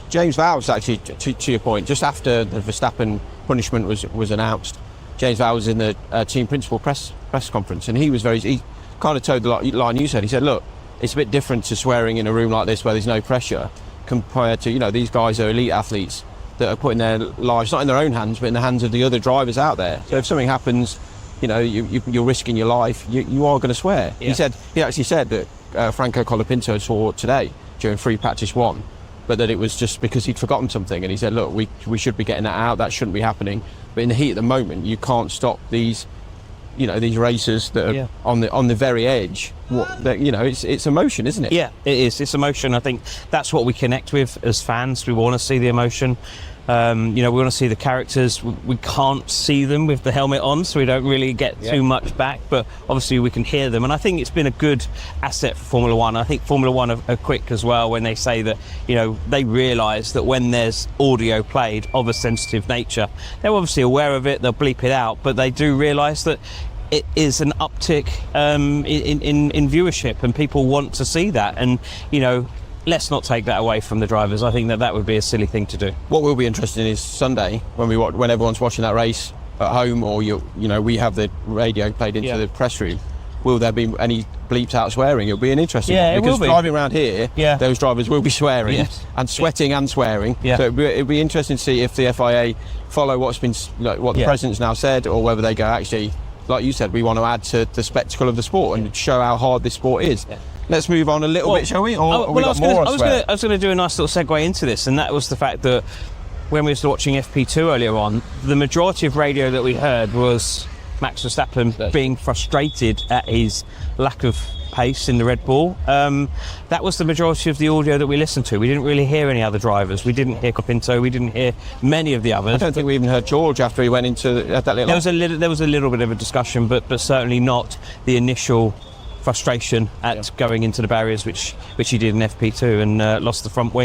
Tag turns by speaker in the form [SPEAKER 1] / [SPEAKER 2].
[SPEAKER 1] James Vowels, actually, to your point, just after the Verstappen punishment was announced, James Vowels was in the team principal press conference, and he kind of towed the line you said. He said, look, it's a bit different to swearing in a room like this where there's no pressure compared to, these guys are elite athletes that are putting their lives not in their own hands but in the hands of the other drivers out there. So if something happens, you're risking your life, you are going to swear. Yeah. He actually said that Franco Colapinto swore today during free practice 1, but that it was just because he'd forgotten something, and he said, look, we should be getting that out, that shouldn't be happening. But in the heat of the moment, you can't stop these racers that are on the very edge. It's emotion, isn't it?
[SPEAKER 2] Yeah, it is. It's emotion. I think that's what we connect with as fans. We want to see the emotion. We want to see the characters. We can't see them with the helmet on, so we don't really get too much back, but obviously we can hear them, and I think it's been a good asset for Formula One. I think Formula One are quick as well when they say that, they realise that when there's audio played of a sensitive nature, they're obviously aware of it, they'll bleep it out, but they do realise that it is an uptick in viewership, and people want to see that, and let's not take that away from the drivers. I think that would be a silly thing to do.
[SPEAKER 1] What will be interesting is Sunday when everyone's watching that race at home, or we have the radio played into the press room. Will there be any bleeps out swearing? It'll be an interesting one, because driving around here, those drivers will be swearing and sweating and swearing. Yeah. So it'll be interesting to see if the FIA follow what's been what the president's now said, or whether they go, actually, like you said, we want to add to the spectacle of the sport and show how hard this sport is. Yeah. Let's move on a little bit, shall we? Or we got more? I
[SPEAKER 2] was going to do a nice little segue into this, and that was the fact that when we were watching FP2 earlier on, the majority of radio that we heard was Max Verstappen being frustrated at his lack of pace in the Red Bull. That was the majority of the audio that we listened to. We didn't really hear any other drivers. We didn't hear Colapinto. We didn't hear many of the others.
[SPEAKER 1] I don't think we even heard George after he went into that little...
[SPEAKER 2] There was a little bit of a discussion, but certainly not the initial frustration at going into the barriers, which he did in FP2 and lost the front wing.